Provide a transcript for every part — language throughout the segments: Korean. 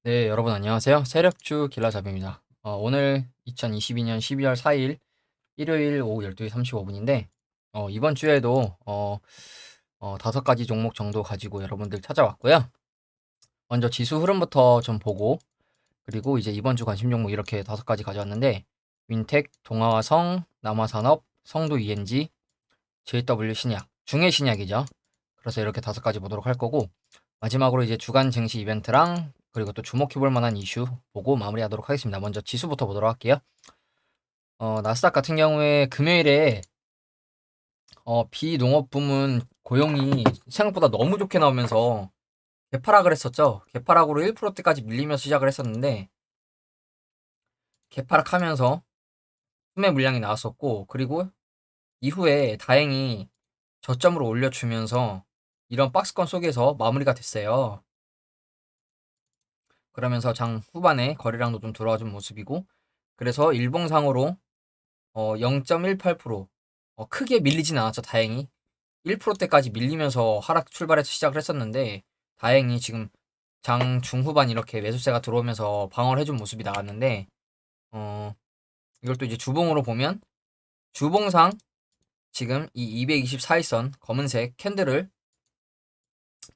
네, 여러분 안녕하세요. 세력주 길라잡입니다. 오늘 2022년 12월 4일 일요일 오후 12시 35분인데 이번 주에도 5가지 종목 정도 가지고 여러분들 찾아왔고요. 먼저 지수 흐름부터 좀 보고 그리고 이제 이번 주 관심 종목 이렇게 5가지 가져왔는데 윈텍, 동아화성, 남화산업, 성도 ENG, JW 신약, 중해 신약이죠. 그래서 이렇게 5가지 보도록 할 거고 마지막으로 이제 주간 증시 이벤트랑 그리고 또 주목해볼 만한 이슈 보고 마무리하도록 하겠습니다. 먼저 지수부터 보도록 할게요. 나스닥 같은 경우에 금요일에 비농업 부문 고용이 생각보다 너무 좋게 나오면서 개파락을 했었죠. 개파락으로 1%대까지 밀리면서 시작을 했었는데 개파락하면서 수매 물량이 나왔었고 그리고 이후에 다행히 저점으로 올려주면서 이런 박스권 속에서 마무리가 됐어요. 그러면서 장 후반에 거래량도 좀 들어와준 모습이고 그래서 일봉상으로 0.18% 크게 밀리진 않았죠. 다행히 1%대까지 밀리면서 하락 출발해서 시작을 했었는데 다행히 지금 장 중후반 이렇게 매수세가 들어오면서 방어를 해준 모습이 나왔는데 어, 이걸 또 이제 주봉으로 보면 주봉상 지금 이 224일선 검은색 캔들을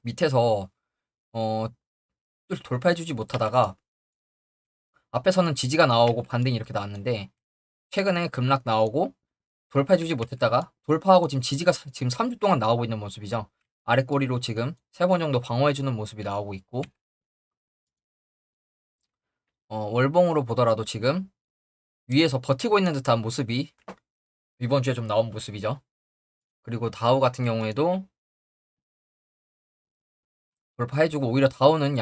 밑에서 어, 돌파해주지 못하다가 앞에서는 지지가 나오고 반등이 이렇게 나왔는데 최근에 급락 나오고 돌파해주지 못했다가 돌파하고 지금 지지가 지금 3주 동안 나오고 있는 모습이죠. 아래 꼬리로 지금 3번 정도 방어해주는 모습이 나오고 있고 월봉으로 보더라도 지금 위에서 버티고 있는 듯한 모습이 이번 주에 좀 나온 모습이죠. 그리고 다우 같은 경우에도 돌파해주고 오히려 다우는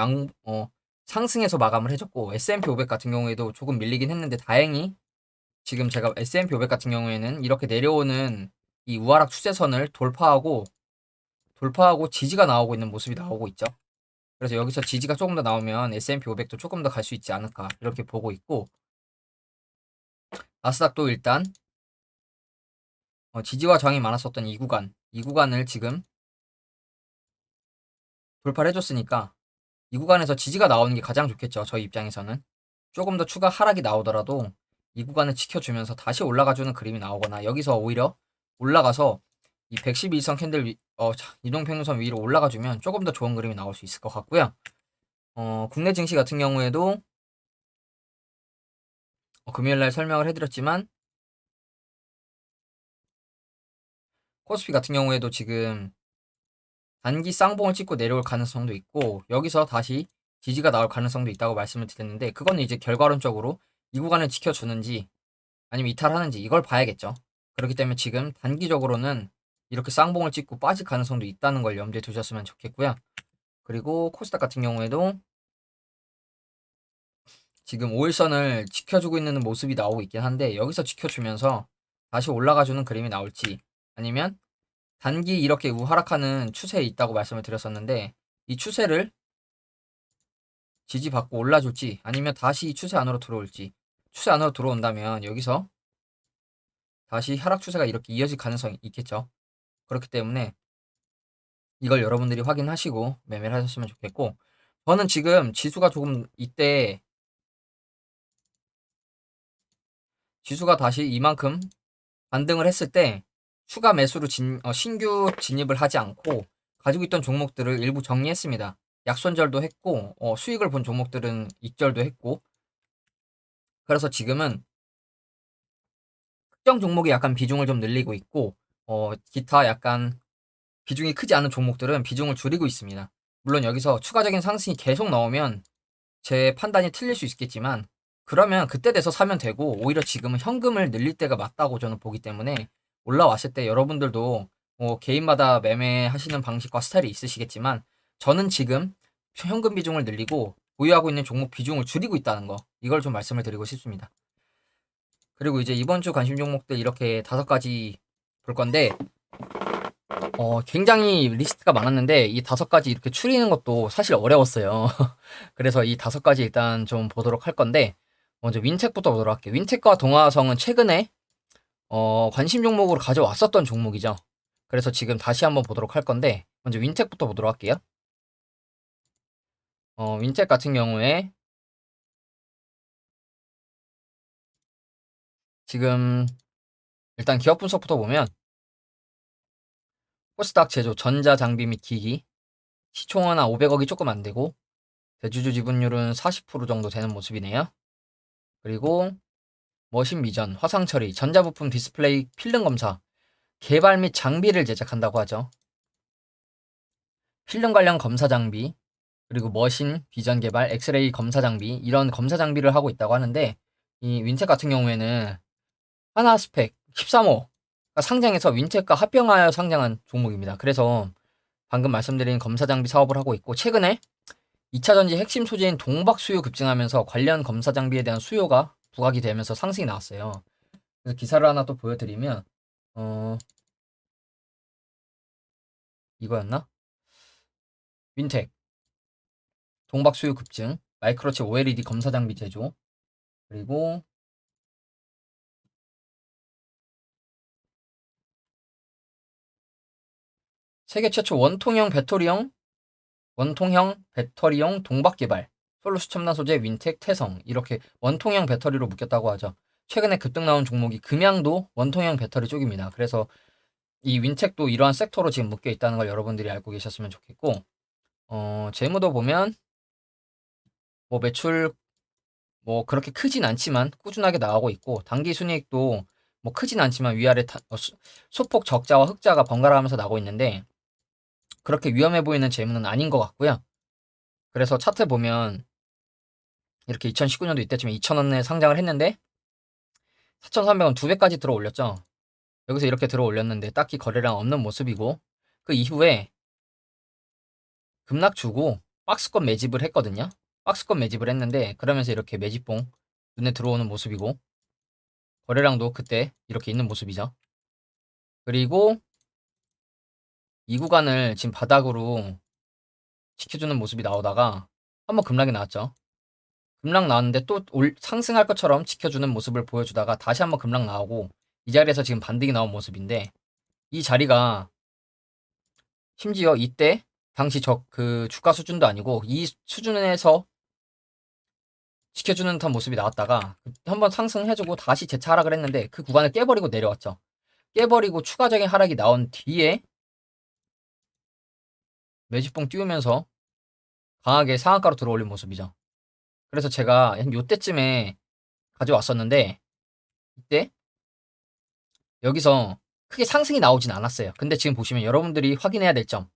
상승해서 마감을 해줬고 S&P 500 같은 경우에도 조금 밀리긴 했는데 다행히 지금 제가 S&P 500 같은 경우에는 이렇게 내려오는 이 우하락 추세선을 돌파하고 지지가 나오고 있는 모습이 나오고 있죠. 그래서 여기서 지지가 조금 더 나오면 S&P 500도 조금 더 갈 수 있지 않을까 이렇게 보고 있고 나스닥도 일단 지지와 저항이 많았었던 이 구간을 지금 돌파를 해줬으니까 이 구간에서 지지가 나오는 게 가장 좋겠죠. 저희 입장에서는 조금 더 추가 하락이 나오더라도 이 구간을 지켜주면서 다시 올라가주는 그림이 나오거나 여기서 오히려 올라가서 이 112선 캔들 이동평균선 위로 올라가주면 조금 더 좋은 그림이 나올 수 있을 것 같고요. 국내 증시 같은 경우에도 금요일날 설명을 해드렸지만 코스피 같은 경우에도 지금 단기 쌍봉을 찍고 내려올 가능성도 있고 여기서 다시 지지가 나올 가능성도 있다고 말씀을 드렸는데 그거는 이제 결과론적으로 이 구간을 지켜주는지 아니면 이탈하는지 이걸 봐야겠죠. 그렇기 때문에 지금 단기적으로는 이렇게 쌍봉을 찍고 빠질 가능성도 있다는 걸 염두에 두셨으면 좋겠고요. 그리고 코스닥 같은 경우에도 지금 5일선을 지켜주고 있는 모습이 나오고 있긴 한데 여기서 지켜주면서 다시 올라가주는 그림이 나올지 아니면 단기 이렇게 우하락하는 추세에 있다고 말씀을 드렸었는데 이 추세를 지지받고 올라줄지 아니면 다시 추세 안으로 들어올지 추세 안으로 들어온다면 여기서 다시 하락 추세가 이렇게 이어질 가능성이 있겠죠. 그렇기 때문에 이걸 여러분들이 확인하시고 매매를 하셨으면 좋겠고 저는 지금 지수가 조금 이때 지수가 다시 이만큼 반등을 했을 때 추가 매수로 신규 진입을 하지 않고 가지고 있던 종목들을 일부 정리했습니다. 약손절도 했고 수익을 본 종목들은 익절도 했고 그래서 지금은 특정 종목에 약간 비중을 좀 늘리고 있고 기타 약간 비중이 크지 않은 종목들은 비중을 줄이고 있습니다. 물론 여기서 추가적인 상승이 계속 나오면 제 판단이 틀릴 수 있겠지만 그러면 그때 돼서 사면 되고 오히려 지금은 현금을 늘릴 때가 맞다고 저는 보기 때문에 올라왔을 때 여러분들도 개인마다 매매하시는 방식과 스타일이 있으시겠지만 저는 지금 현금 비중을 늘리고 보유하고 있는 종목 비중을 줄이고 있다는 거 이걸 좀 말씀을 드리고 싶습니다. 그리고 이제 이번 주 관심 종목들 이렇게 5가지 볼 건데 굉장히 리스트가 많았는데 이 5가지 이렇게 추리는 것도 사실 어려웠어요. 그래서 이 5가지 일단 좀 보도록 할 건데 먼저 윈텍부터 보도록 할게요. 윈텍과 동아성은 최근에 관심 종목으로 가져왔었던 종목이죠. 그래서 지금 다시 한번 보도록 할 건데 먼저 윈텍부터 보도록 할게요. 윈텍 같은 경우에 지금 일단 기업 분석부터 보면 코스닥 제조, 전자장비 및 기기, 시총은 한 500억이 조금 안 되고 대주주 지분율은 40% 정도 되는 모습이네요. 그리고 머신 비전, 화상 처리, 전자부품 디스플레이 필름 검사, 개발 및 장비를 제작한다고 하죠. 필름 관련 검사 장비, 그리고 머신 비전 개발, 엑스레이 검사 장비, 이런 검사 장비를 하고 있다고 하는데, 이 윈텍 같은 경우에는 하나 스펙 13호 상장해서 윈텍과 합병하여 상장한 종목입니다. 그래서 방금 말씀드린 검사 장비 사업을 하고 있고, 최근에 2차전지 핵심 소재인 동박 수요 급증하면서 관련 검사 장비에 대한 수요가 부각이 되면서 상승이 나왔어요. 그래서 기사를 하나 또 보여드리면, 이거였나? 윈텍, 동박 수요 급증, 마이크로칩 OLED 검사 장비 제조, 그리고 세계 최초 원통형 배터리용 동박 개발, 솔루스 첨단 소재 윈텍 태성, 이렇게 원통형 배터리로 묶였다고 하죠. 최근에 급등 나온 종목이 금양도 원통형 배터리 쪽입니다. 그래서 이 윈텍도 이러한 섹터로 지금 묶여 있다는 걸 여러분들이 알고 계셨으면 좋겠고, 재무도 보면 뭐 매출 뭐 그렇게 크진 않지만 꾸준하게 나오고 있고, 당기 순이익도 뭐 크진 않지만 위아래 소폭 적자와 흑자가 번갈아 가면서 나오고 있는데, 그렇게 위험해 보이는 재무는 아닌 것 같고요. 그래서 차트 보면 이렇게 2019년도 이때쯤에 2,000원에 상장을 했는데 4,300원 2배까지 들어 올렸죠. 여기서 이렇게 들어 올렸는데 딱히 거래량 없는 모습이고, 그 이후에 급락 주고 박스권 매집을 했거든요. 박스권 매집을 했는데 그러면서 이렇게 매집봉 눈에 들어오는 모습이고, 거래량도 그때 이렇게 있는 모습이죠. 그리고 이 구간을 지금 바닥으로 지켜주는 모습이 나오다가 한번 급락이 나왔죠. 급락 나왔는데 또 상승할 것처럼 지켜주는 모습을 보여주다가 다시 한번 급락 나오고, 이 자리에서 지금 반등이 나온 모습인데, 이 자리가 심지어 이때 당시 그 주가 수준도 아니고 이 수준에서 지켜주는 듯한 모습이 나왔다가 한번 상승해주고 다시 재차 하락을 했는데 그 구간을 깨버리고 내려왔죠. 깨버리고 추가적인 하락이 나온 뒤에 매집봉 띄우면서 강하게 상한가로 들어올린 모습이죠. 그래서 제가 한 요때쯤에 가져왔었는데, 이때 여기서 크게 상승이 나오진 않았어요. 근데 지금 보시면 여러분들이 확인해야 될 점,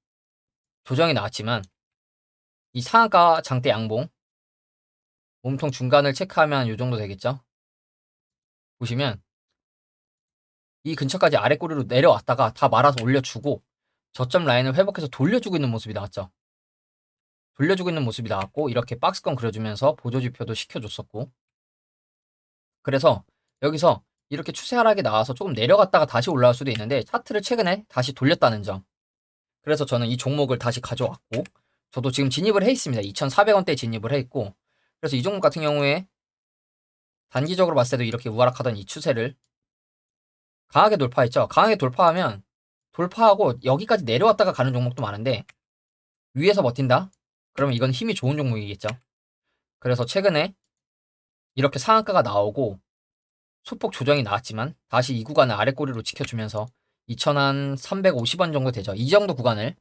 조정이 나왔지만 이 상한가 장대 양봉 몸통 중간을 체크하면 이 정도 되겠죠. 보시면 이 근처까지 아래 꼬리로 내려왔다가 다 말아서 올려주고 저점 라인을 회복해서 돌려주고 있는 모습이 나왔죠. 돌려주고 있는 모습이 나왔고, 이렇게 박스권 그려주면서 보조지표도 시켜줬었고, 그래서 여기서 이렇게 추세 하락이 나와서 조금 내려갔다가 다시 올라올 수도 있는데 차트를 최근에 다시 돌렸다는 점. 그래서 저는 이 종목을 다시 가져왔고, 저도 지금 진입을 해 있습니다. 2,400원대에 진입을 해 있고, 그래서 이 종목 같은 경우에 단기적으로 봤을 때도 이렇게 우하락하던 이 추세를 강하게 돌파했죠. 강하게 돌파하고 여기까지 내려왔다가 가는 종목도 많은데, 위에서 버틴다? 그러면 이건 힘이 좋은 종목이겠죠. 그래서 최근에 이렇게 상한가가 나오고 소폭 조정이 나왔지만 다시 이 구간을 아래 꼬리로 지켜주면서 2,350원 정도 되죠. 이 정도 구간을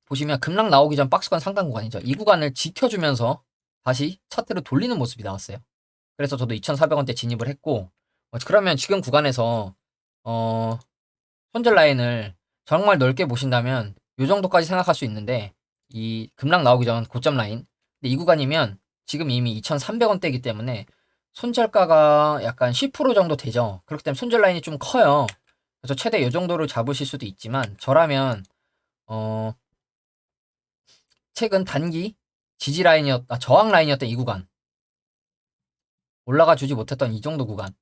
보시면 급락 나오기 전 박스권 상단 구간이죠. 이 구간을 지켜주면서 다시 차트를 돌리는 모습이 나왔어요. 그래서 저도 2,400원대 진입을 했고, 그러면 지금 구간에서 손절 라인을 정말 넓게 보신다면 이 정도까지 생각할 수 있는데, 이 급락 나오기 전 고점 라인, 근데 이 구간이면 지금 이미 2,300원대이기 때문에 손절가가 약간 10% 정도 되죠. 그렇기 때문에 손절 라인이 좀 커요. 그래서 최대 이 정도를 잡으실 수도 있지만, 저라면 최근 단기 지지 저항 라인이었던 이 구간, 올라가 주지 못했던 이 정도 구간,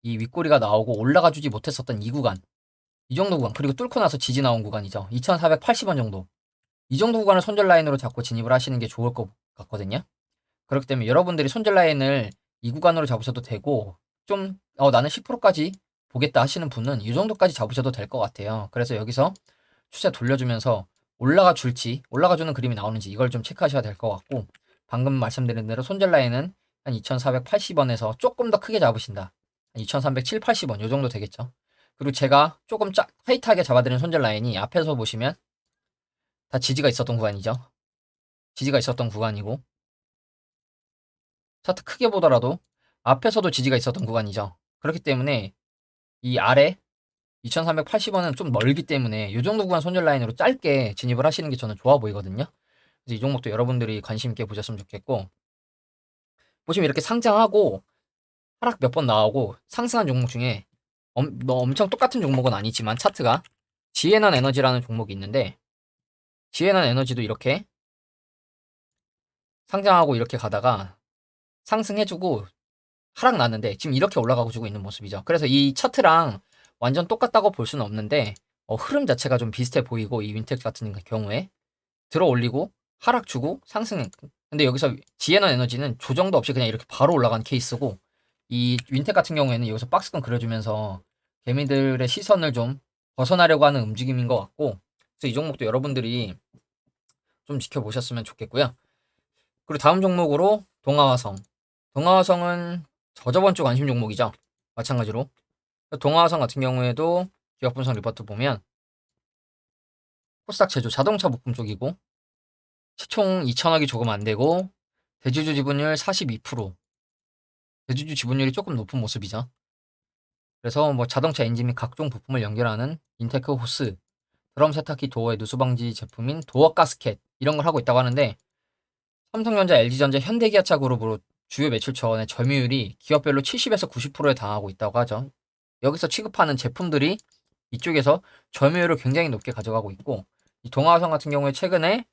이 윗꼬리가 나오고 올라가 주지 못했었던 이 구간, 이 정도 구간, 그리고 뚫고 나서 지지 나온 구간이죠. 2,480원 정도. 이 정도 구간을 손절 라인으로 잡고 진입을 하시는 게 좋을 것 같거든요. 그렇기 때문에 여러분들이 손절 라인을 이 구간으로 잡으셔도 되고, 좀 나는 10%까지 보겠다 하시는 분은 이 정도까지 잡으셔도 될 것 같아요. 그래서 여기서 추세 돌려주면서 올라가주는 그림이 나오는지 이걸 좀 체크하셔야 될 것 같고, 방금 말씀드린 대로 손절 라인은 한 2,480원에서 조금 더 크게 잡으신다. 2307, 80원 요 정도 되겠죠. 그리고 제가 조금 타이트하게 잡아드린 손절 라인이 앞에서 보시면 다 지지가 있었던 구간이죠. 지지가 있었던 구간이고 차트 크게 보더라도 앞에서도 지지가 있었던 구간이죠. 그렇기 때문에 이 아래 2380원은 좀 멀기 때문에 이 정도 구간 손절 라인으로 짧게 진입을 하시는 게 저는 좋아 보이거든요. 그래서 이 종목도 여러분들이 관심 있게 보셨으면 좋겠고, 보시면 이렇게 상장하고 하락 몇 번 나오고 상승한 종목 중에 엄청 똑같은 종목은 아니지만 차트가 지에난 에너지라는 종목이 있는데, 지에난 에너지도 이렇게 상장하고 이렇게 가다가 상승해주고 하락 났는데 지금 이렇게 올라가고 주고 있는 모습이죠. 그래서 이 차트랑 완전 똑같다고 볼 수는 없는데 흐름 자체가 좀 비슷해 보이고, 이 윈텍 같은 경우에 들어 올리고 하락 주고 상승. 근데 여기서 지에난 에너지는 조정도 없이 그냥 이렇게 바로 올라간 케이스고, 이 윈텍 같은 경우에는 여기서 박스권 그려주면서 개미들의 시선을 좀 벗어나려고 하는 움직임인 것 같고, 그래서 이 종목도 여러분들이 좀 지켜보셨으면 좋겠고요. 그리고 다음 종목으로 동아화성. 동아화성은 저저번 주 관심 종목이죠. 마찬가지로 동아화성 같은 경우에도 기업 분석 리포트 보면 코스닥 제조 자동차 부품 쪽이고 시총 2천억이 조금 안 되고 대주주 지분율 42%. 대주주 지분율이 조금 높은 모습이죠. 그래서 뭐 자동차 엔진 및 각종 부품을 연결하는 인테크 호스, 드럼 세탁기 도어의 누수 방지 제품인 도어 가스켓 이런 걸 하고 있다고 하는데, 삼성전자, LG전자, 현대기아차 그룹으로 주요 매출처의 점유율이 기업별로 70에서 90%에 달하고 있다고 하죠. 여기서 취급하는 제품들이 이쪽에서 점유율을 굉장히 높게 가져가고 있고, 이 동아화성 같은 경우에 최근에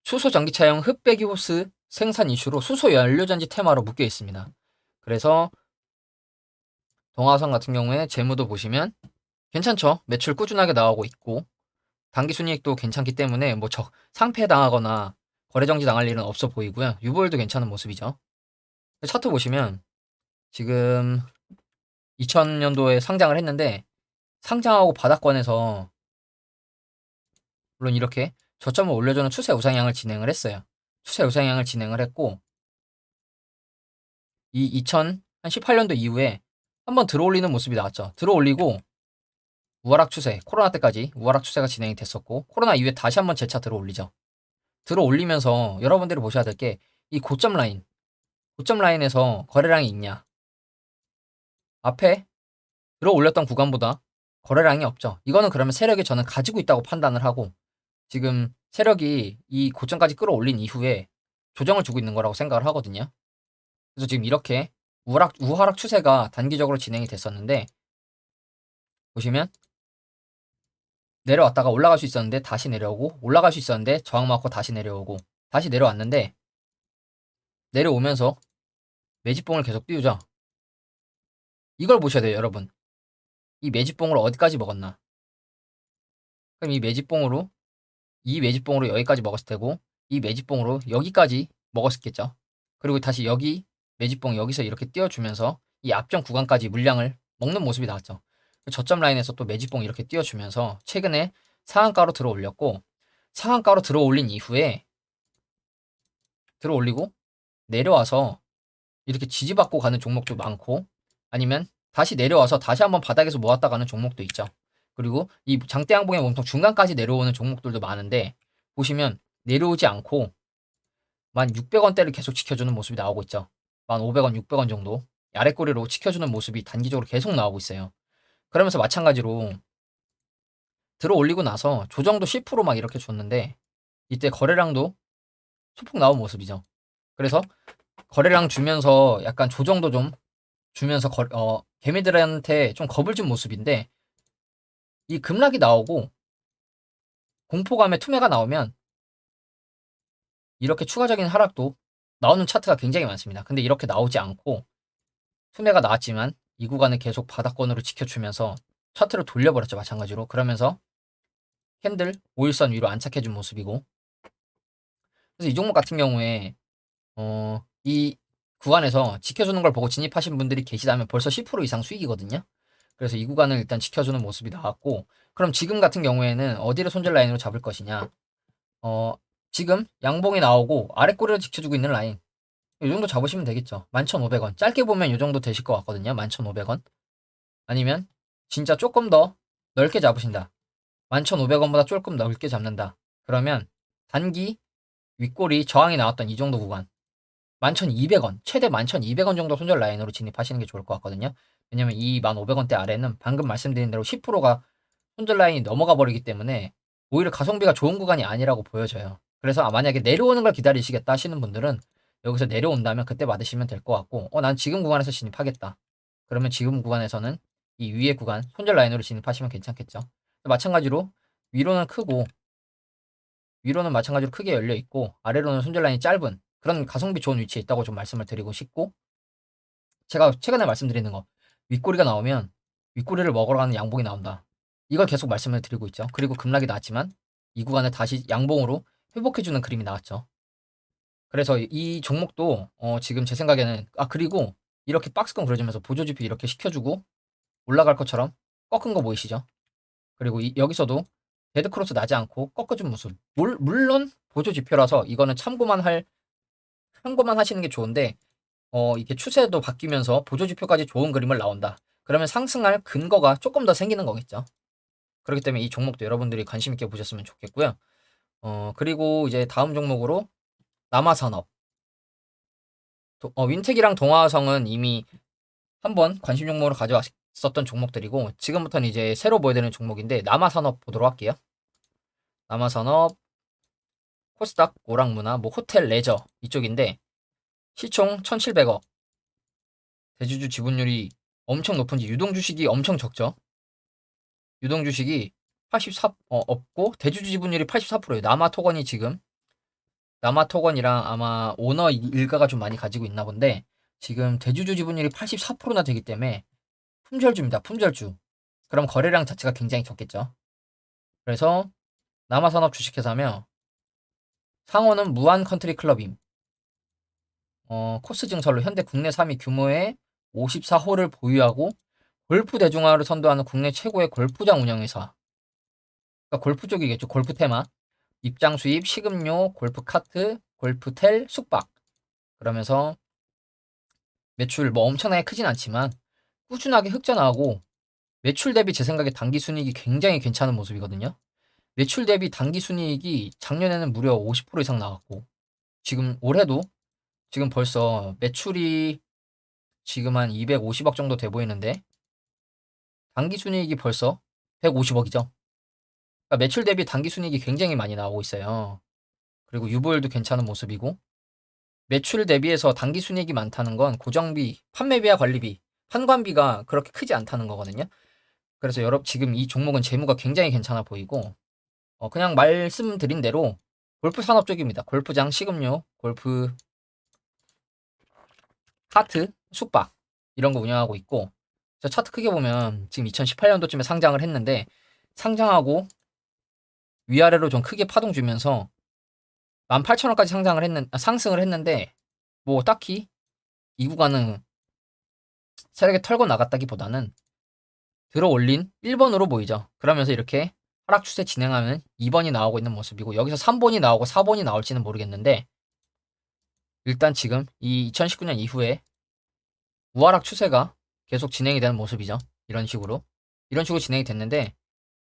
수소 전기차용 흡배기 호스 생산 이슈로 수소 연료전지 테마로 묶여 있습니다. 그래서 동아화성 같은 경우에 재무도 보시면 괜찮죠. 매출 꾸준하게 나오고 있고 당기순이익도 괜찮기 때문에 뭐 상폐 당하거나 거래 정지 당할 일은 없어 보이고요. 유보율도 괜찮은 모습이죠. 차트 보시면 지금 2000년도에 상장을 했는데 상장하고 바닥권에서 물론 이렇게 저점을 올려주는 추세 우상향을 진행을 했어요. 추세 우상향을 진행을 했고, 이 2018년도 이후에 한번 들어올리는 모습이 나왔죠. 들어올리고 우하락 추세, 코로나 때까지 우하락 추세가 진행이 됐었고, 코로나 이후에 다시 한번 재차 들어올리죠. 들어올리면서 여러분들이 보셔야 될 게 이 고점 라인에서 거래량이 있냐. 앞에 들어올렸던 구간보다 거래량이 없죠. 이거는 그러면 세력이 저는 가지고 있다고 판단을 하고, 지금 세력이 이 고점까지 끌어올린 이후에 조정을 주고 있는 거라고 생각을 하거든요. 그래서 지금 이렇게 우하락 추세가 단기적으로 진행이 됐었는데, 보시면 내려왔다가 올라갈 수 있었는데 다시 내려오고, 올라갈 수 있었는데 저항 맞고 다시 내려오고, 다시 내려왔는데 내려오면서 매집봉을 계속 띄우죠. 이걸 보셔야 돼요, 여러분. 이 매집봉을 어디까지 먹었나? 그럼 이 매집봉으로 여기까지 먹었을 테고, 이 매집봉으로 여기까지 먹었겠죠. 그리고 다시 여기 매집봉 여기서 이렇게 띄워주면서 이 앞전 구간까지 물량을 먹는 모습이 나왔죠. 저점 라인에서 또 매집봉 이렇게 띄워주면서 최근에 상한가로 들어올렸고, 상한가로 들어올린 이후에 들어올리고 내려와서 이렇게 지지받고 가는 종목도 많고, 아니면 다시 내려와서 다시 한번 바닥에서 모았다 가는 종목도 있죠. 그리고 이 장대 양봉의 몸통 중간까지 내려오는 종목들도 많은데, 보시면 내려오지 않고 1,600원대를 계속 지켜주는 모습이 나오고 있죠. 1,500원, 600원 정도 아래 꼬리로 지켜주는 모습이 단기적으로 계속 나오고 있어요. 그러면서 마찬가지로 들어올리고 나서 조정도 10%막 이렇게 줬는데 이때 거래량도 소폭 나온 모습이죠. 그래서 거래량 주면서 약간 조정도 좀 주면서 개미들한테 좀 겁을 준 모습인데, 이 급락이 나오고 공포감에 투매가 나오면 이렇게 추가적인 하락도 나오는 차트가 굉장히 많습니다. 근데 이렇게 나오지 않고 투매가 나왔지만 이 구간을 계속 바닥권으로 지켜주면서 차트를 돌려버렸죠. 마찬가지로. 그러면서 캔들 5일선 위로 안착해준 모습이고, 그래서 이 종목 같은 경우에 이 구간에서 지켜주는 걸 보고 진입하신 분들이 계시다면 벌써 10% 이상 수익이거든요. 그래서 이 구간을 일단 지켜주는 모습이 나왔고, 그럼 지금 같은 경우에는 어디를 손절 라인으로 잡을 것이냐. 지금 양봉이 나오고 아래 꼬리를 지켜주고 있는 라인, 이 정도 잡으시면 되겠죠. 11,500원. 짧게 보면 이 정도 되실 것 같거든요. 11,500원. 아니면 진짜 조금 더 넓게 잡으신다. 11,500원보다 조금 넓게 잡는다. 그러면 단기 윗골이 저항이 나왔던 이 정도 구간 11,200원, 최대 11,200원 정도 손절 라인으로 진입하시는 게 좋을 것 같거든요. 왜냐면 이 15,000원대 아래는 방금 말씀드린 대로 10%가 손절 라인이 넘어가 버리기 때문에 오히려 가성비가 좋은 구간이 아니라고 보여져요. 그래서 만약에 내려오는 걸 기다리시겠다 하시는 분들은 여기서 내려온다면 그때 받으시면 될 것 같고, 난 지금 구간에서 진입하겠다. 그러면 지금 구간에서는 이 위에 구간 손절 라인으로 진입하시면 괜찮겠죠. 마찬가지로 위로는 크고, 위로는 마찬가지로 크게 열려 있고, 아래로는 손절 라인이 짧은 그런 가성비 좋은 위치에 있다고 좀 말씀을 드리고 싶고, 제가 최근에 말씀드리는 거, 윗꼬리가 나오면 윗꼬리를 먹으러 가는 양봉이 나온다. 이걸 계속 말씀을 드리고 있죠. 그리고 급락이 나왔지만 이 구간을 다시 양봉으로 회복해주는 그림이 나왔죠. 그래서 이 종목도 지금 제 생각에는, 그리고 이렇게 박스권 그려주면서 보조지표 이렇게 시켜주고 올라갈 것처럼 꺾은 거 보이시죠? 그리고 여기서도 데드크로스 나지 않고 꺾어준 모습. 물론 보조지표라서 이거는 참고만 하시는 게 좋은데, 이게 추세도 바뀌면서 보조지표까지 좋은 그림을 나온다. 그러면 상승할 근거가 조금 더 생기는 거겠죠. 그렇기 때문에 이 종목도 여러분들이 관심 있게 보셨으면 좋겠고요. 그리고 이제 다음 종목으로 남아산업. 윈텍이랑 동아성은 이미 한번 관심 종목으로 가져왔었던 종목들이고, 지금부터는 이제 새로 보여드리는 종목인데, 남아산업 보도록 할게요. 남아산업, 코스닥, 오락문화, 뭐 호텔, 레저 이쪽인데, 시총 1,700억, 대주주 지분율이 엄청 높은지, 유동주식이 엄청 적죠. 유동주식이 84, 없고, 대주주 지분율이 84%예요. 남아토건이 지금, 남아토건이랑 아마 오너 일가가 좀 많이 가지고 있나 본데, 지금 대주주 지분율이 84%나 되기 때문에 품절주입니다. 품절주. 그럼 거래량 자체가 굉장히 적겠죠. 그래서 남아산업 주식회사며, 상호는 무한 컨트리 클럽임. 코스 증설로 현대 국내 3위 규모의 54홀을 보유하고 골프 대중화를 선도하는 국내 최고의 골프장 운영회사. 그러니까 골프 쪽이겠죠. 골프 테마. 입장 수입, 식음료, 골프 카트, 골프텔, 숙박. 그러면서 매출 뭐 엄청나게 크진 않지만 꾸준하게 흑자나오고, 매출 대비 제 생각에 당기 순이익이 굉장히 괜찮은 모습이거든요. 매출 대비 당기 순이익이 작년에는 무려 50% 이상 나왔고, 지금 올해도 지금 벌써 매출이 지금 한 250억 정도 돼 보이는데, 당기 순이익이 벌써 150억이죠. 그러니까 매출 대비 당기 순이익이 굉장히 많이 나오고 있어요. 그리고 유보율도 괜찮은 모습이고, 매출 대비해서 당기 순이익이 많다는 건 고정비, 판매비와 관리비, 환관비가 그렇게 크지 않다는 거거든요. 그래서 지금 이 종목은 재무가 굉장히 괜찮아 보이고, 그냥 말씀드린 대로 골프 산업 쪽입니다. 골프장, 식음료, 골프 카트, 숙박 이런 거 운영하고 있고, 저 차트 크게 보면 지금 2018년도쯤에 상장을 했는데, 상장하고 위아래로 좀 크게 파동 주면서 18,000원까지 상승을 했는데, 뭐 딱히 이 구간은 세력에 털고 나갔다기보다는 들어 올린 1번으로 보이죠. 그러면서 이렇게 하락 추세 진행하면 2번이 나오고 있는 모습이고, 여기서 3번이 나오고 4번이 나올지는 모르겠는데, 일단 지금 이 2019년 이후에 우하락 추세가 계속 진행이 되는 모습이죠. 이런 식으로 진행이 됐는데,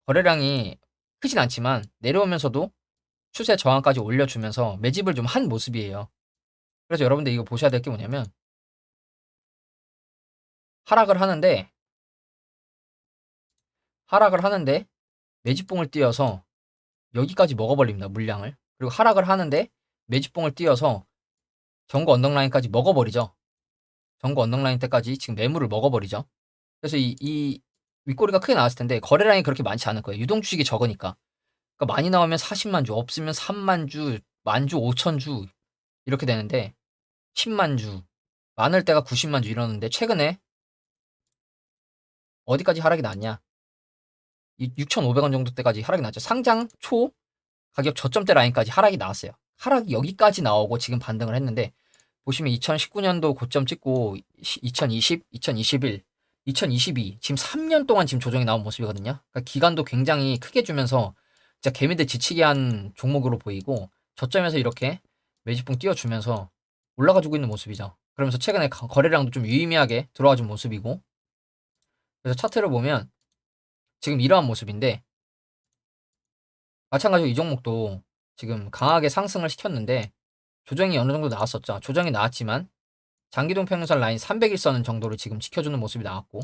거래량이 크진 않지만 내려오면서도 추세 저항까지 올려주면서 매집을 좀 한 모습이에요. 그래서 여러분들 이거 보셔야 될 게 뭐냐면, 하락을 하는데 매집봉을 띄어서 여기까지 먹어버립니다. 물량을. 그리고 하락을 하는데 매집봉을 띄어서 전고 언덕라인까지 먹어버리죠. 전고 언덕라인 때까지 지금 매물을 먹어버리죠. 그래서 이 윗꼬리가 크게 나왔을 텐데 거래량이 그렇게 많지 않을 거예요. 유동주식이 적으니까. 그러니까 많이 나오면 40만 주, 없으면 3만 주, 만 주, 5천 주 이렇게 되는데, 10만 주, 많을 때가 90만 주 이러는데, 최근에 어디까지 하락이 났냐? 6,500원 정도 때까지 하락이 났죠. 상장 초 가격 저점대 라인까지 하락이 나왔어요. 하락이 여기까지 나오고 지금 반등을 했는데, 보시면 2019년도 고점 찍고 2020, 2021, 2022 지금 3년 동안 지금 조정이 나온 모습이거든요. 그러니까 기간도 굉장히 크게 주면서 진짜 개미들 지치게 한 종목으로 보이고, 저점에서 이렇게 매집봉 띄워주면서 올라가지고 있는 모습이죠. 그러면서 최근에 거래량도 좀 유의미하게 들어와준 모습이고, 그래서 차트를 보면 지금 이러한 모습인데, 마찬가지로 이 종목도 지금 강하게 상승을 시켰는데 조정이 어느 정도 나왔었죠. 조정이 나왔지만 장기동 평균선 라인 300일선 정도를 지금 지켜주는 모습이 나왔고,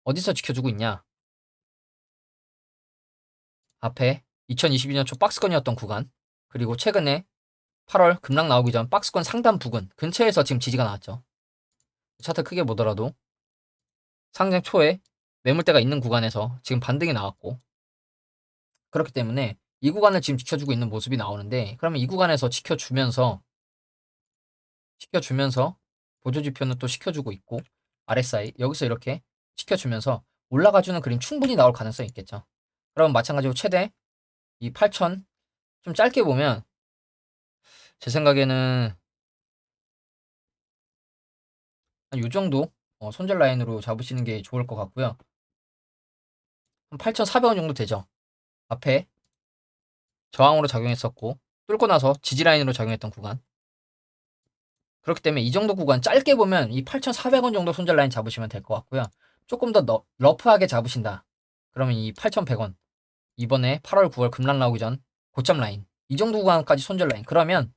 어디서 지켜주고 있냐? 앞에 2022년 초 박스권이었던 구간, 그리고 최근에 8월 급락 나오기 전 박스권 상단 부근 근처에서 지금 지지가 나왔죠. 차트 크게 보더라도 상장 초에 매물대가 있는 구간에서 지금 반등이 나왔고, 그렇기 때문에 이 구간을 지금 지켜주고 있는 모습이 나오는데, 그러면 이 구간에서 지켜주면서 보조지표는 또 시켜주고 있고, RSI 여기서 이렇게 시켜주면서 올라가주는 그림 충분히 나올 가능성이 있겠죠. 그럼 마찬가지로 최대 이 8,000 좀 짧게 보면 제 생각에는 한 요 정도 손절 라인으로 잡으시는 게 좋을 것 같고요. 한 8,400원 정도 되죠. 앞에 저항으로 작용했었고 뚫고 나서 지지 라인으로 작용했던 구간. 그렇기 때문에 이 정도 구간 짧게 보면 이 8,400원 정도 손절 라인 잡으시면 될 것 같고요. 조금 더 러프하게 잡으신다. 그러면 이 8,100원 이번에 8월, 9월 급락 나오기 전 고점 라인 이 정도 구간까지 손절 라인. 그러면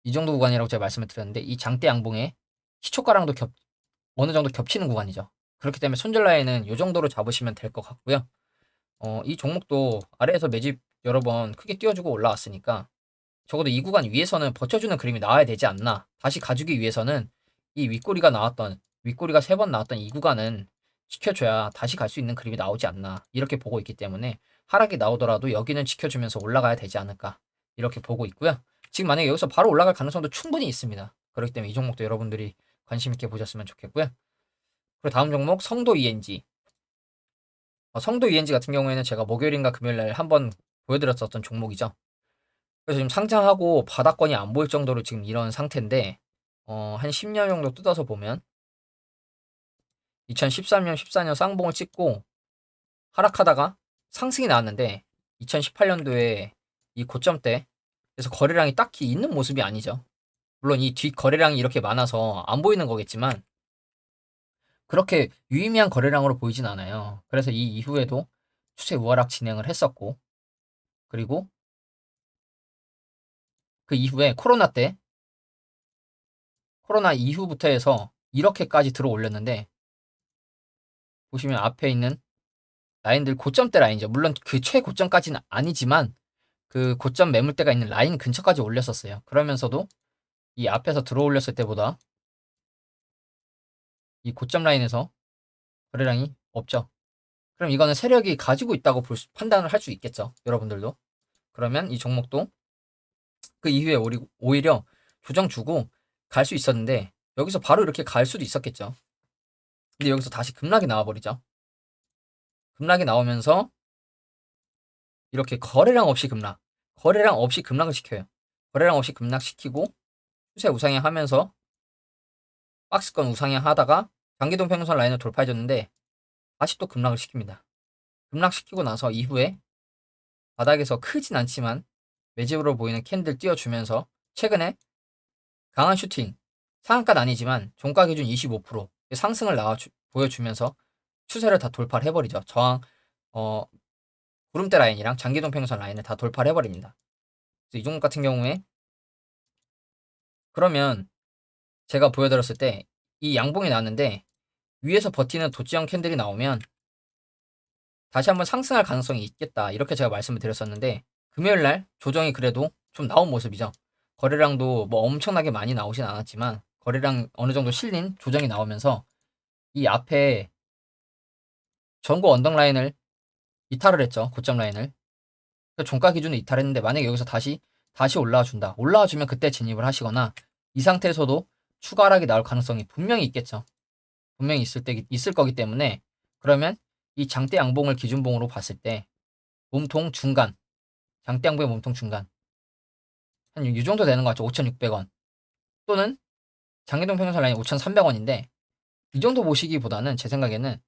이 정도 구간이라고 제가 말씀을 드렸는데 이 장대 양봉에 시초가랑도 어느 정도 겹치는 구간이죠. 그렇기 때문에 손절 라인은 이 정도로 잡으시면 될 것 같고요. 이 종목도 아래에서 매집 여러 번 크게 띄워주고 올라왔으니까 적어도 이 구간 위에서는 버텨주는 그림이 나와야 되지 않나. 다시 가주기 위해서는 이 윗꼬리가 3번 나왔던 이 구간은 지켜줘야 다시 갈 수 있는 그림이 나오지 않나. 이렇게 보고 있기 때문에 하락이 나오더라도 여기는 지켜주면서 올라가야 되지 않을까. 이렇게 보고 있고요. 지금 만약에 여기서 바로 올라갈 가능성도 충분히 있습니다. 그렇기 때문에 이 종목도 여러분들이 관심 있게 보셨으면 좋겠고요. 그리고 다음 종목 성도 ENG. 성도 ENG 같은 경우에는 제가 목요일인가 금요일날 한번 보여드렸었던 종목이죠. 그래서 지금 상장하고 바닥권이 안 보일 정도로 지금 이런 상태인데, 한 10년 정도 뜯어서 보면 2013년, 14년 쌍봉을 찍고 하락하다가 상승이 나왔는데 2018년도에 이 고점대 그래서 거래량이 딱히 있는 모습이 아니죠. 물론 이 뒷 거래량이 이렇게 많아서 안 보이는 거겠지만 그렇게 유의미한 거래량으로 보이진 않아요. 그래서 이 이후에도 추세 우하락 진행을 했었고, 그리고 그 이후에 코로나 이후부터 해서 이렇게까지 들어 올렸는데, 보시면 앞에 있는 라인들 고점대 라인이죠. 물론 그 최고점까지는 아니지만 그 고점 매물대가 있는 라인 근처까지 올렸었어요. 그러면서도 이 앞에서 들어 올렸을 때보다 이 고점 라인에서 거래량이 없죠. 그럼 이거는 세력이 가지고 있다고 판단을 할 수 있겠죠. 여러분들도. 그러면 이 종목도 그 이후에 오히려 조정 주고 갈 수 있었는데 여기서 바로 이렇게 갈 수도 있었겠죠. 근데 여기서 다시 급락이 나와버리죠. 급락이 나오면서 이렇게 거래량 없이 급락을 시켜요. 거래량 없이 급락시키고 추세 우상향 하면서 박스권 우상향 하다가 장기동 평균선 라인을 돌파해줬는데 다시 또 급락을 시킵니다. 급락시키고 나서 이후에 바닥에서 크진 않지만 매집으로 보이는 캔들 띄워주면서 최근에 강한 슈팅, 상한가는 아니지만 종가 기준 25% 상승을 보여주면서 추세를 다 돌파를 해버리죠. 어, 구름대 라인이랑 장기동 평균선 라인을 다 돌파를 해버립니다. 이 종목 같은 경우에 그러면 제가 보여드렸을 때 이 양봉이 나왔는데 위에서 버티는 도지형 캔들이 나오면 다시 한번 상승할 가능성이 있겠다. 이렇게 제가 말씀을 드렸었는데 금요일날 조정이 그래도 좀 나온 모습이죠. 거래량도 뭐 엄청나게 많이 나오진 않았지만 거래량 어느 정도 실린 조정이 나오면서 이 앞에 전고 언덕 라인을 이탈을 했죠. 고점 라인을. 종가 기준을 이탈했는데 만약에 여기서 다시 올라와 준다. 올라와 주면 그때 진입을 하시거나 이 상태에서도 추가 하락이 나올 가능성이 분명히 있겠죠. 분명히 있을 거기 때문에 그러면 이 장대 양봉을 기준봉으로 봤을 때 몸통 중간, 장대 양봉의 몸통 중간 한 이 정도 되는 것 같죠. 5,600원 또는 장기동 평균선 라인 5,300원인데 이 정도 보시기보다는 제 생각에는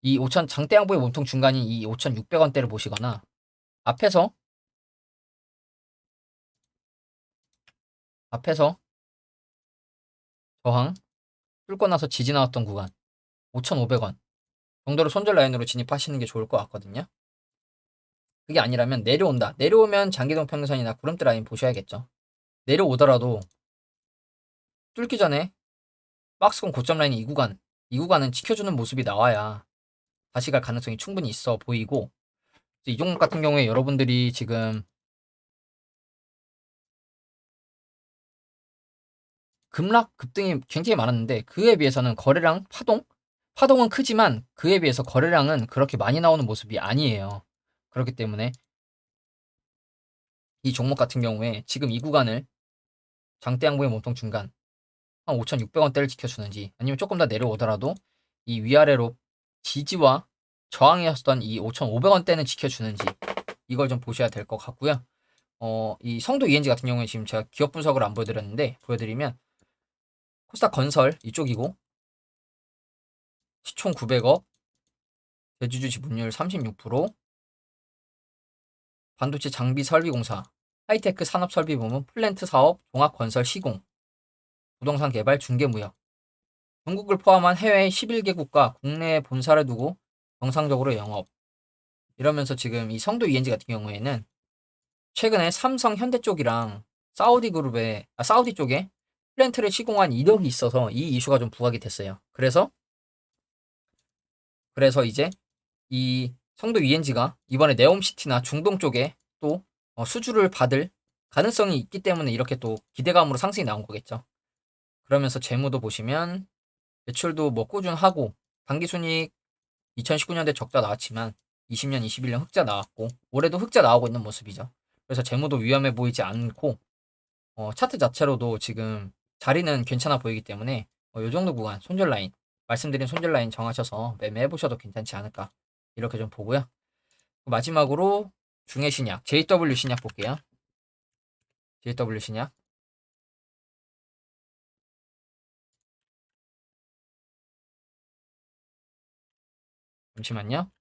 이 5천 장대 양봉의 몸통 중간인 이 5,600원대를 보시거나 앞에서 저항 뚫고 나서 지지 나왔던 구간 5,500원 정도로 손절 라인으로 진입하시는 게 좋을 것 같거든요. 그게 아니라면 내려온다. 내려오면 장기동 평균선이나 구름대 라인 보셔야겠죠. 내려오더라도 뚫기 전에 박스권 고점 라인 이 구간은 지켜주는 모습이 나와야 다시 갈 가능성이 충분히 있어 보이고, 이 종목 같은 경우에 여러분들이 지금 급락 급등이 굉장히 많았는데 그에 비해서는 거래량 파동은 크지만 그에 비해서 거래량은 그렇게 많이 나오는 모습이 아니에요. 그렇기 때문에 이 종목 같은 경우에 지금 이 구간을 장대 양봉의 몸통 중간 한 5,600원대를 지켜주는지, 아니면 조금 더 내려오더라도 이 위아래로 지지와 저항이었던 이 5,500원대는 지켜주는지, 이걸 좀 보셔야 될 것 같고요. 이 성도 ENG 같은 경우에 지금 제가 기업 분석을 안 보여드렸는데 보여드리면 코스닥 건설 이쪽이고 시총 900억, 대주주 지분율 36%, 반도체 장비 설비공사, 하이테크 산업설비부문, 플랜트 사업, 종합건설 시공, 부동산 개발 중개무역, 중국을 포함한 해외 11개국과 국내 본사를 두고 정상적으로 영업. 이러면서 지금 이 성도 ENG 같은 경우에는 최근에 삼성 현대 쪽이랑 사우디 쪽에 플랜트를 시공한 이력이 있어서 이 이슈가 좀 부각이 됐어요. 그래서 이제 이 성도 ENG가 이번에 네옴시티나 중동 쪽에 또 수주를 받을 가능성이 있기 때문에 이렇게 또 기대감으로 상승이 나온 거겠죠. 그러면서 재무도 보시면 매출도 뭐 꾸준하고 당기순이익 2019년대 적자 나왔지만 20년, 21년 흑자 나왔고 올해도 흑자 나오고 있는 모습이죠. 그래서 재무도 위험해 보이지 않고 차트 자체로도 지금 자리는 괜찮아 보이기 때문에 이 정도 구간 손절 라인, 말씀드린 손절 라인 정하셔서 매매해 보셔도 괜찮지 않을까 이렇게 좀 보고요. 마지막으로 중해 신약 JW 신약 볼게요. JW 신약 잠시만요.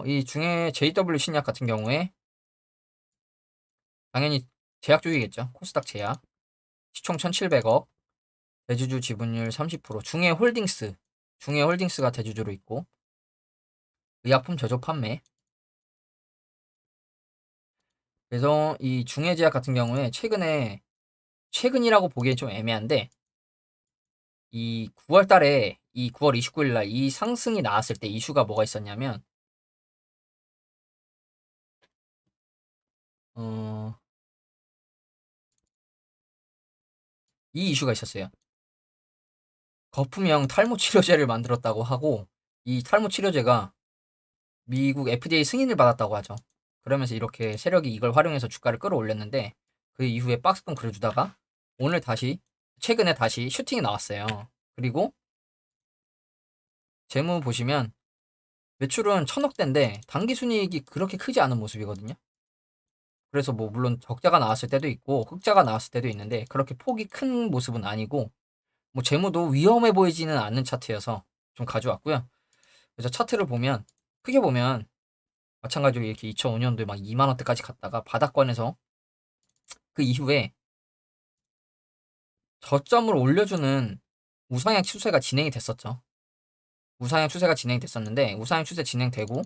이 중에 JW 신약 같은 경우에 당연히 제약주이겠죠. 코스닥 제약 시총 1,700억, 대주주 지분율 30%, 중해홀딩스가 대주주로 있고 의약품 제조 판매. 그래서 이 중해제약 같은 경우에 최근이라고 보기엔 좀 애매한데 이 9월 달에 이 9월 29일 날 이 상승이 나왔을 때 이슈가 뭐가 있었냐면 어, 이 이슈가 있었어요. 거품형 탈모 치료제를 만들었다고 하고 이 탈모 치료제가 미국 FDA 승인을 받았다고 하죠. 그러면서 이렇게 세력이 이걸 활용해서 주가를 끌어올렸는데 그 이후에 박스권 그려주다가 최근에 다시 슈팅이 나왔어요. 그리고 재무 보시면 매출은 1,000억대인데 당기순이익이 그렇게 크지 않은 모습이거든요. 그래서 뭐 물론 적자가 나왔을 때도 있고 흑자가 나왔을 때도 있는데 그렇게 폭이 큰 모습은 아니고 뭐 재무도 위험해 보이지는 않는 차트여서 좀 가져왔고요. 그래서 차트를 보면 크게 보면 마찬가지로 이렇게 2005년도에 막 2만 원대까지 갔다가 바닥권에서 그 이후에 저점을 올려주는 우상향 추세가 진행이 됐었죠. 우상향 추세가 진행이 됐었는데 우상향 추세 진행되고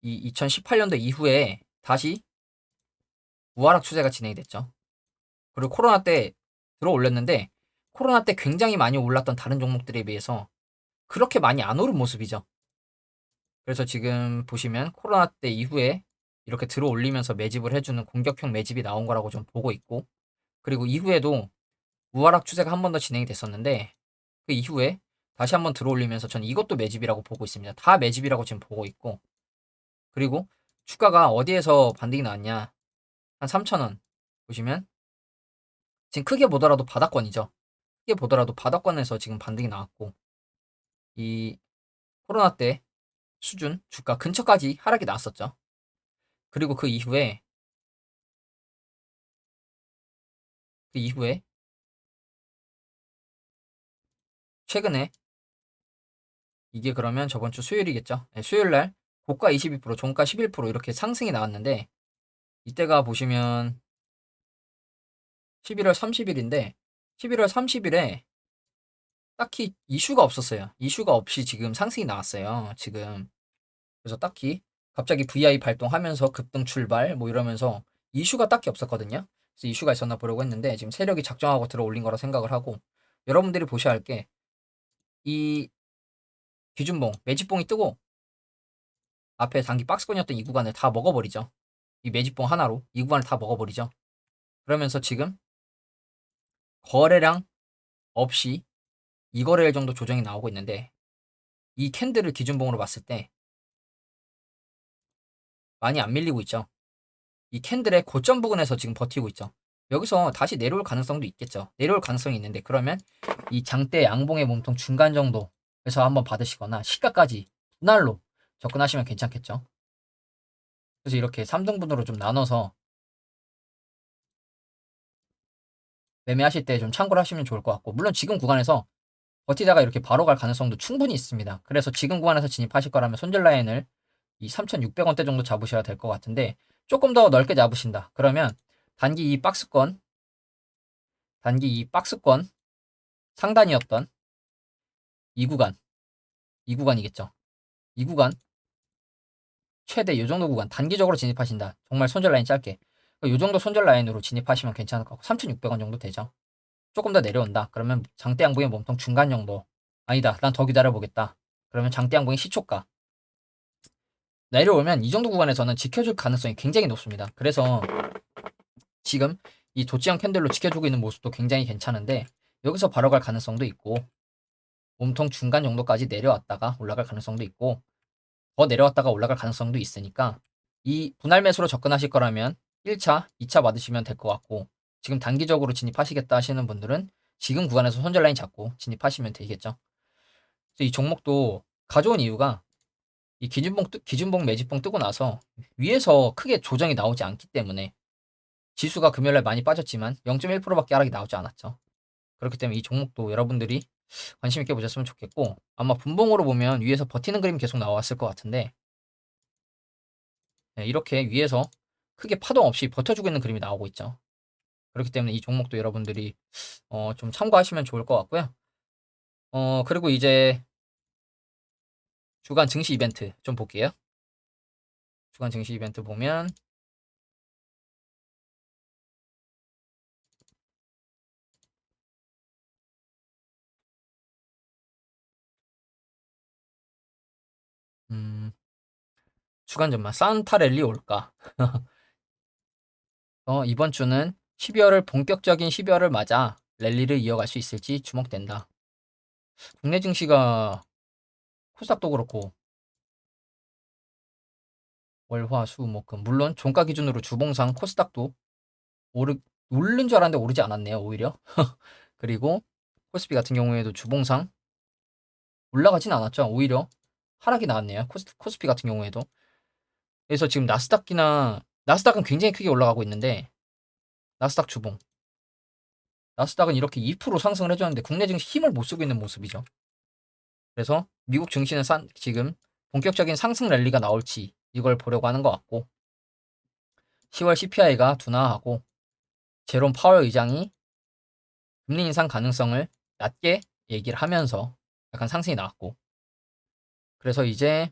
이 2018년도 이후에 다시 우하락 추세가 진행이 됐죠. 그리고 코로나 때 들어 올렸는데 코로나 때 굉장히 많이 올랐던 다른 종목들에 비해서 그렇게 많이 안 오른 모습이죠. 그래서 지금 보시면 코로나 때 이후에 이렇게 들어 올리면서 매집을 해주는 공격형 매집이 나온 거라고 좀 보고 있고, 그리고 이후에도 우하락 추세가 한 번 더 진행이 됐었는데 그 이후에 다시 한번 들어 올리면서 전 이것도 매집이라고 보고 있습니다. 다 매집이라고 지금 보고 있고, 그리고 주가가 어디에서 반등이 나왔냐, 한 3,000원 보시면 지금 크게 보더라도 바닥권이죠. 크게 보더라도 바닥권에서 지금 반등이 나왔고 이 코로나 때 수준 주가 근처까지 하락이 나왔었죠. 그리고 그 이후에 최근에 이게 그러면 저번 주 수요일이겠죠. 네, 수요일 날 고가 22%, 종가 11% 이렇게 상승이 나왔는데 이때가 보시면 11월 30일인데 11월 30일에 딱히 이슈가 없었어요. 이슈가 없이 지금 상승이 나왔어요. 지금. 그래서 딱히 갑자기 VI 발동하면서 급등 출발 뭐 이러면서 이슈가 딱히 없었거든요. 그래서 이슈가 있었나 보려고 했는데 지금 세력이 작정하고 들어 올린 거라 생각을 하고 여러분들이 보셔야 할 게 이 기준봉, 매집봉이 뜨고 앞에 단기 박스권이었던 이 구간을 다 먹어버리죠. 이 매집봉 하나로 이 구간을 다 먹어버리죠. 그러면서 지금 거래량 없이 2거래일 정도 조정이 나오고 있는데 이 캔들을 기준봉으로 봤을 때 많이 안 밀리고 있죠. 이 캔들의 고점 부근에서 지금 버티고 있죠. 여기서 다시 내려올 가능성도 있겠죠. 내려올 가능성이 있는데 그러면 이 장대 양봉의 몸통 중간 정도에서 한번 받으시거나 시가까지 분할로 접근하시면 괜찮겠죠. 그래서 이렇게 3등분으로 좀 나눠서 매매하실 때 좀 참고를 하시면 좋을 것 같고 물론 지금 구간에서 버티다가 이렇게 바로 갈 가능성도 충분히 있습니다. 그래서 지금 구간에서 진입하실 거라면 손절 라인을 이 3,600원대 정도 잡으셔야 될 것 같은데 조금 더 넓게 잡으신다. 그러면 단기 이 박스권 상단이었던 이 구간, 이 구간이겠죠. 이 구간 최대 이 정도 구간 단기적으로 진입하신다. 정말 손절 라인 짧게. 이 정도 손절 라인으로 진입하시면 괜찮을 것 같고 3,600원 정도 되죠. 조금 더 내려온다. 그러면 장대 양봉의 몸통 중간 정도. 아니다. 난 더 기다려보겠다. 그러면 장대 양봉의 시초가. 내려오면 이 정도 구간에서는 지켜줄 가능성이 굉장히 높습니다. 그래서 지금 이 도치형 캔들로 지켜주고 있는 모습도 굉장히 괜찮은데 여기서 바로 갈 가능성도 있고 몸통 중간 정도까지 내려왔다가 올라갈 가능성도 있고 더 내려왔다가 올라갈 가능성도 있으니까 이 분할 매수로 접근하실 거라면 1차, 2차 받으시면 될 것 같고 지금 단기적으로 진입하시겠다 하시는 분들은 지금 구간에서 손절 라인 잡고 진입하시면 되겠죠. 그래서 이 종목도 가져온 이유가 이 기준봉 매집봉 뜨고 나서 위에서 크게 조정이 나오지 않기 때문에 지수가 금요일날 많이 빠졌지만 0.1%밖에 하락이 나오지 않았죠. 그렇기 때문에 이 종목도 여러분들이 관심 있게 보셨으면 좋겠고 아마 분봉으로 보면 위에서 버티는 그림이 계속 나왔을 것 같은데 네, 이렇게 위에서 크게 파동 없이 버텨주고 있는 그림이 나오고 있죠. 그렇기 때문에 이 종목도 여러분들이 좀 참고하시면 좋을 것 같고요. 그리고 이제 주간 증시 이벤트 좀 볼게요. 주간 증시 이벤트 보면 주간 전망 산타 랠리 올까? 이번 주는 12월을 본격적인 12월을 맞아 랠리를 이어갈 수 있을지 주목된다. 국내 증시가 코스닥도 그렇고 월, 화, 수, 목, 금 물론 종가 기준으로 주봉상 코스닥도 오른 줄 알았는데 오르지 않았네요. 오히려. 그리고 코스피 같은 경우에도 주봉상 올라가진 않았죠. 오히려 하락이 나왔네요. 코스피 같은 경우에도. 그래서 지금 나스닥은 굉장히 크게 올라가고 있는데 나스닥 주봉. 나스닥은 이렇게 2% 상승을 해줬는데 국내 증시 힘을 못 쓰고 있는 모습이죠. 그래서 미국 증시는 지금 본격적인 상승 랠리가 나올지 이걸 보려고 하는 것 같고 10월 CPI가 둔화하고 제롬 파월 의장이 금리 인상 가능성을 낮게 얘기를 하면서 약간 상승이 나왔고 그래서 이제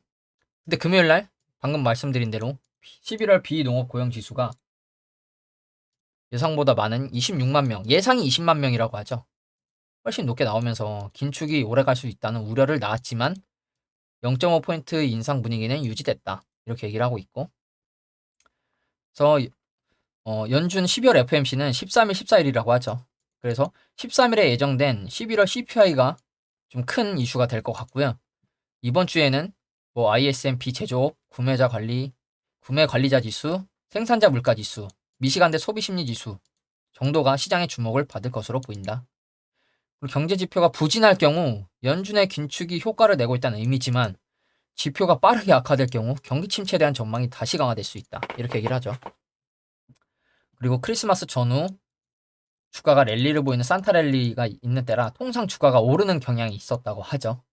근데 금요일 날 방금 말씀드린 대로 11월 비농업 고용 지수가 예상보다 많은 26만 명, 예상이 20만 명이라고 하죠. 훨씬 높게 나오면서 긴축이 오래 갈 수 있다는 우려를 낳았지만 0.5포인트 인상 분위기는 유지됐다. 이렇게 얘기를 하고 있고 그래서 연준 12월 FOMC는 13일, 14일이라고 하죠. 그래서 13일에 예정된 11월 CPI가 좀 큰 이슈가 될 것 같고요. 이번 주에는 뭐 ISM 비제조업, 구매 관리자 지수, 생산자 물가 지수, 미시간대 소비 심리 지수 정도가 시장의 주목을 받을 것으로 보인다. 그리고 경제 지표가 부진할 경우 연준의 긴축이 효과를 내고 있다는 의미지만 지표가 빠르게 악화될 경우 경기 침체에 대한 전망이 다시 강화될 수 있다. 이렇게 얘기를 하죠. 그리고 크리스마스 전후 주가가 랠리를 보이는 산타 랠리가 있는 때라 통상 주가가 오르는 경향이 있었다고 하죠.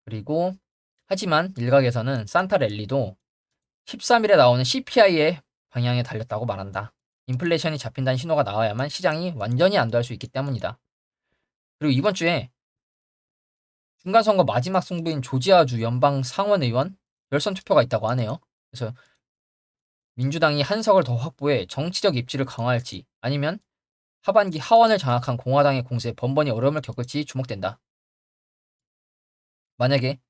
그리고 하지만 일각에서는 산타랠리도 13일에 나오는 CPI의 방향에 달렸다고 말한다. 인플레이션이 잡힌다는 신호가 나와야만 시장이 완전히 안도할 수 있기 때문이다. 그리고 이번 주에 중간선거 마지막 승부인 조지아주 연방 상원의원 열선 투표가 있다고 하네요. 그래서 민주당이 한 석을 더 확보해 정치적 입지를 강화할지 아니면 하반기 하원을 장악한 공화당의 공세에 번번이 어려움을 겪을지 주목된다. 만약에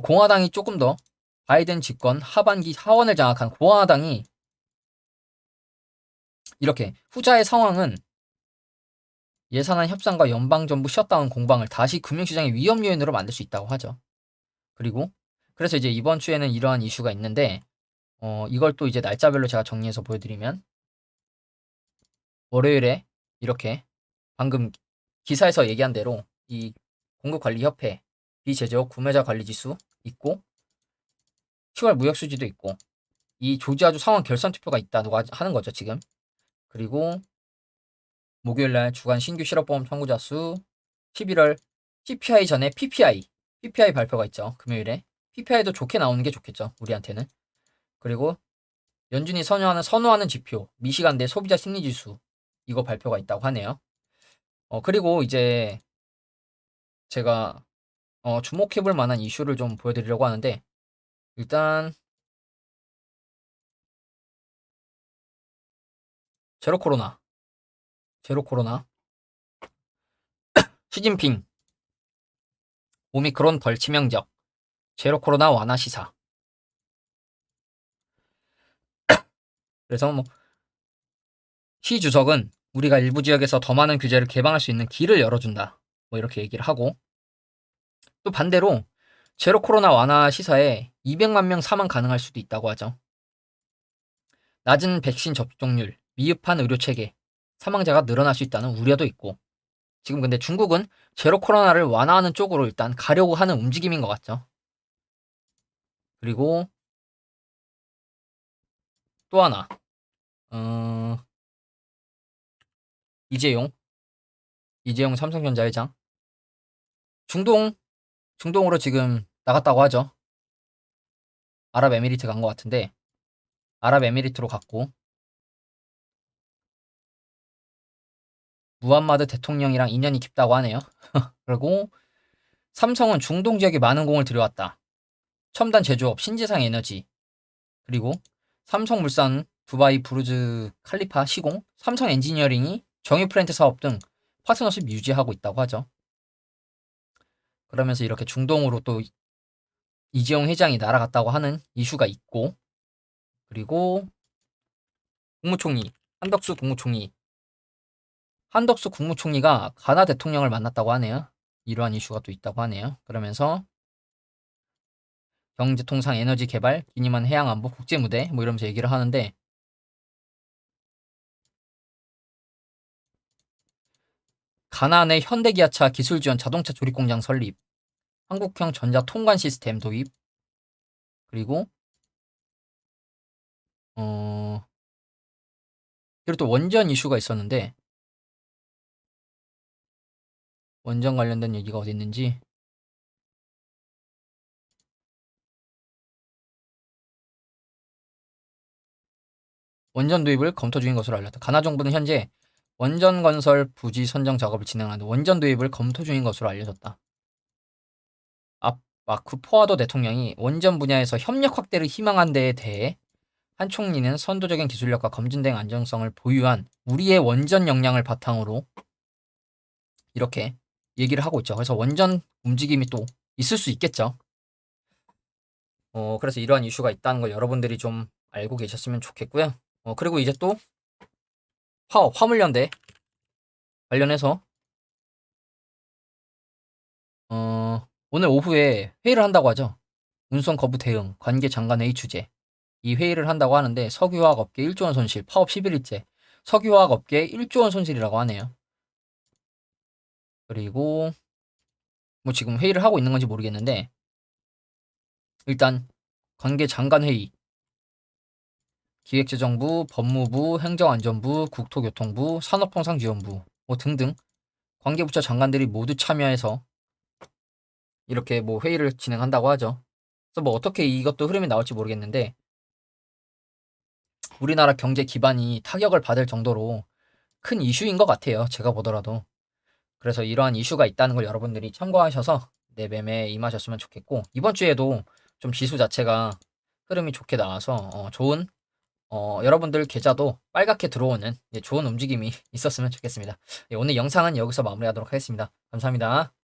공화당이 조금 더 바이든 집권 하반기 하원을 장악한 공화당이 이렇게 후자의 상황은 예산안 협상과 연방정부 셧다운 공방을 다시 금융시장의 위험 요인으로 만들 수 있다고 하죠. 그리고 그래서 이제 이번 주에는 이러한 이슈가 있는데 이걸 또 이제 날짜별로 제가 정리해서 보여드리면 월요일에 이렇게 방금 기사에서 얘기한 대로 이 공급관리협회 비제조업 구매자 관리지수 있고 10월 무역수지도 있고 이 조지아주 상원 결선 투표가 있다고 하는 거죠 지금. 그리고 목요일날 주간 신규 실업보험 청구자 수 11월 CPI 전에 PPI 발표가 있죠 금요일에. PPI도 좋게 나오는 게 좋겠죠 우리한테는. 그리고 연준이 선호하는 지표 미시간대 소비자 심리지수 이거 발표가 있다고 하네요. 그리고 이제 제가 주목해볼 만한 이슈를 좀 보여드리려고 하는데 일단 제로 코로나 시진핑 오미크론 덜 치명적 제로 코로나 완화 시사. 그래서 시 주석은 우리가 일부 지역에서 더 많은 규제를 개방할 수 있는 길을 열어준다 뭐 이렇게 얘기를 하고 또 반대로 제로 코로나 완화 시사에 200만 명 사망 가능할 수도 있다고 하죠. 낮은 백신 접종률, 미흡한 의료체계, 사망자가 늘어날 수 있다는 우려도 있고 지금 근데 중국은 제로 코로나를 완화하는 쪽으로 일단 가려고 하는 움직임인 것 같죠. 그리고 또 하나 이재용 삼성전자 회장 중동으로 지금 나갔다고 하죠. 아랍에미리트 간 것 같은데 아랍에미리트로 갔고 무함마드 대통령이랑 인연이 깊다고 하네요. 그리고 삼성은 중동 지역에 많은 공을 들여왔다. 첨단 제조업, 신재생 에너지, 그리고 삼성물산, 두바이 부르즈 칼리파 시공, 삼성 엔지니어링이 정유 플랜트 사업 등 파트너십 유지하고 있다고 하죠. 그러면서 이렇게 중동으로 또 이재용 회장이 날아갔다고 하는 이슈가 있고 그리고 국무총리, 한덕수 국무총리가 가나 대통령을 만났다고 하네요. 이러한 이슈가 또 있다고 하네요. 그러면서 경제, 통상, 에너지 개발, 기ним한 해양 안보, 국제 무대 뭐 이러면서 얘기를 하는데 가나 내 현대기아차 기술 지원 자동차 조립 공장 설립, 한국형 전자 통관 시스템 도입, 그리고 그리고 또 원전 이슈가 있었는데 원전 관련된 얘기가 어디 있는지 원전 도입을 검토 중인 것으로 알렸다. 가나 정부는 현재 원전 건설 부지 선정 작업을 진행하는데 원전 도입을 검토 중인 것으로 알려졌다. 마크 포아도 대통령이 원전 분야에서 협력 확대를 희망한 데에 대해 한 총리는 선도적인 기술력과 검증된 안정성을 보유한 우리의 원전 역량을 바탕으로 이렇게 얘기를 하고 있죠. 그래서 원전 움직임이 또 있을 수 있겠죠. 그래서 이러한 이슈가 있다는 걸 여러분들이 좀 알고 계셨으면 좋겠고요. 그리고 이제 또 화물연대 관련해서 오늘 오후에 회의를 한다고 하죠. 운송 거부 대응, 관계 장관 회의 주재. 이 회의를 한다고 하는데 석유화학 업계 1조 원 손실, 파업 11일째. 석유화학 업계 1조 원 손실이라고 하네요. 그리고 뭐 지금 회의를 하고 있는 건지 모르겠는데 일단 관계 장관 회의, 기획재정부, 법무부, 행정안전부, 국토교통부, 산업통상지원부 뭐 등등 관계부처 장관들이 모두 참여해서 이렇게 뭐 회의를 진행한다고 하죠. 그래서 뭐 어떻게 이것도 흐름이 나올지 모르겠는데 우리나라 경제 기반이 타격을 받을 정도로 큰 이슈인 것 같아요. 제가 보더라도. 그래서 이러한 이슈가 있다는 걸 여러분들이 참고하셔서 내 매매에 임하셨으면 좋겠고 이번 주에도 좀 지수 자체가 흐름이 좋게 나와서 좋은 여러분들 계좌도 빨갛게 들어오는 좋은 움직임이 있었으면 좋겠습니다. 예, 오늘 영상은 여기서 마무리하도록 하겠습니다. 감사합니다.